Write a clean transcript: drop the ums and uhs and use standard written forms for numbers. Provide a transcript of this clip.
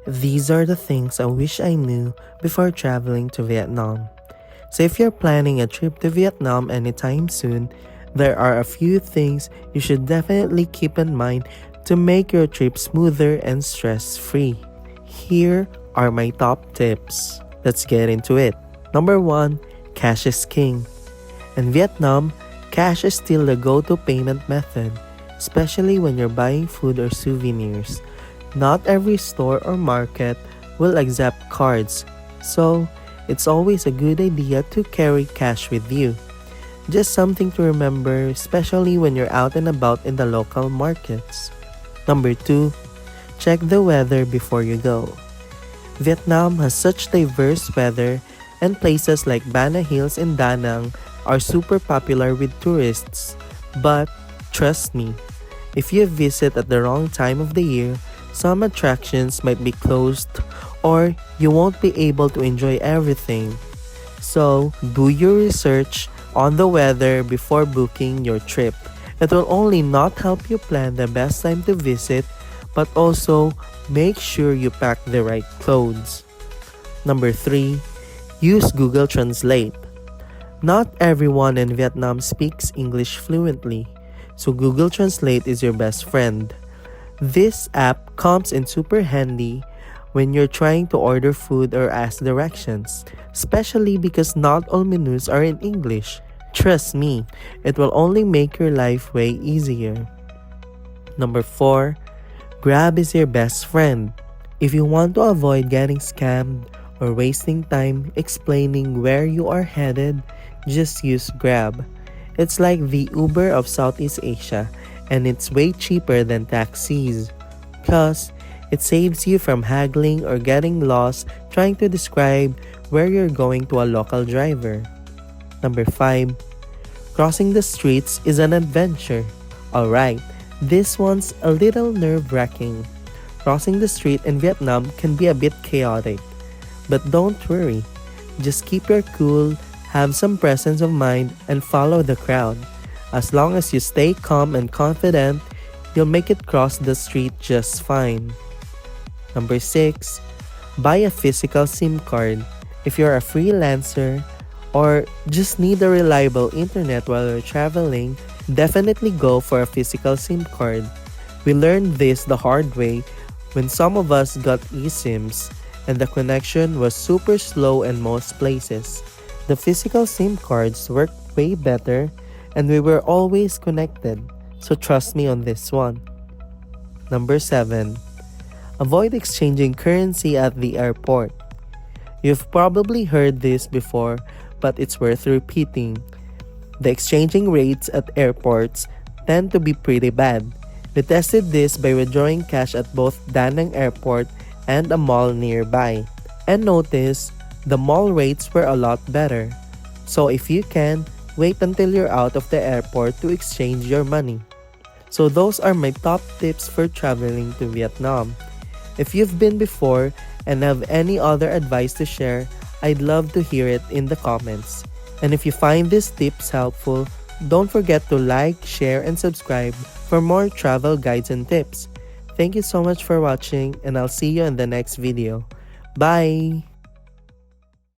These are the things I wish I knew before traveling to Vietnam. So if you're planning a trip to Vietnam anytime soon, there are a few things you should definitely keep in mind to make your trip smoother and stress-free. Here are my top tips. Let's get into it. Number 1, cash is king. In Vietnam, cash is still the go-to payment method, especially when you're buying food or souvenirs. Not every store or market will accept cards, so it's always a good idea to carry cash with you. Just something to remember, especially when you're out and about in the local markets. Number 2, check the weather before you go. Vietnam has such diverse weather, and places like Bana Hills and Da Nang are super popular with tourists. But trust me, if you visit at the wrong time of the year, some attractions might be closed or you won't be able to enjoy everything. So, do your research on the weather before booking your trip. It will only not help you plan the best time to visit, but also make sure you pack the right clothes. Number 3, use Google Translate. Not everyone in Vietnam speaks English fluently, so Google Translate is your best friend. This app comes in super handy when you're trying to order food or ask directions, especially because not all menus are in English. Trust me, it will only make your life way easier. Number 4, Grab is your best friend. If you want to avoid getting scammed or wasting time explaining where you are headed, just use Grab. It's like the Uber of Southeast Asia, and it's way cheaper than taxis. Plus, it saves you from haggling or getting lost trying to describe where you're going to a local driver. Number 5, crossing the streets is an adventure. Alright, this one's a little nerve-wracking. Crossing the street in Vietnam can be a bit chaotic. But don't worry, just keep your cool, have some presence of mind, and follow the crowd. As long as you stay calm and confident, you'll make it cross the street just fine. Number 6, buy a physical SIM card. If you're a freelancer or just need a reliable internet while you're traveling, definitely go for a physical SIM card. We learned this the hard way when some of us got eSIMs and the connection was super slow in most places. The physical SIM cards worked way better and we were always connected, so trust me on this one. Number 7, avoid exchanging currency at the airport. You've probably heard this before, but it's worth repeating. The exchanging rates at airports tend to be pretty bad. We tested this by withdrawing cash at both Da Nang Airport and a mall nearby, and noticed the mall rates were a lot better. So if you can, wait until you're out of the airport to exchange your money. So those are my top tips for traveling to Vietnam. If you've been before and have any other advice to share, I'd love to hear it in the comments. And if you find these tips helpful, don't forget to like, share, and subscribe for more travel guides and tips. Thank you so much for watching, and I'll see you in the next video. Bye!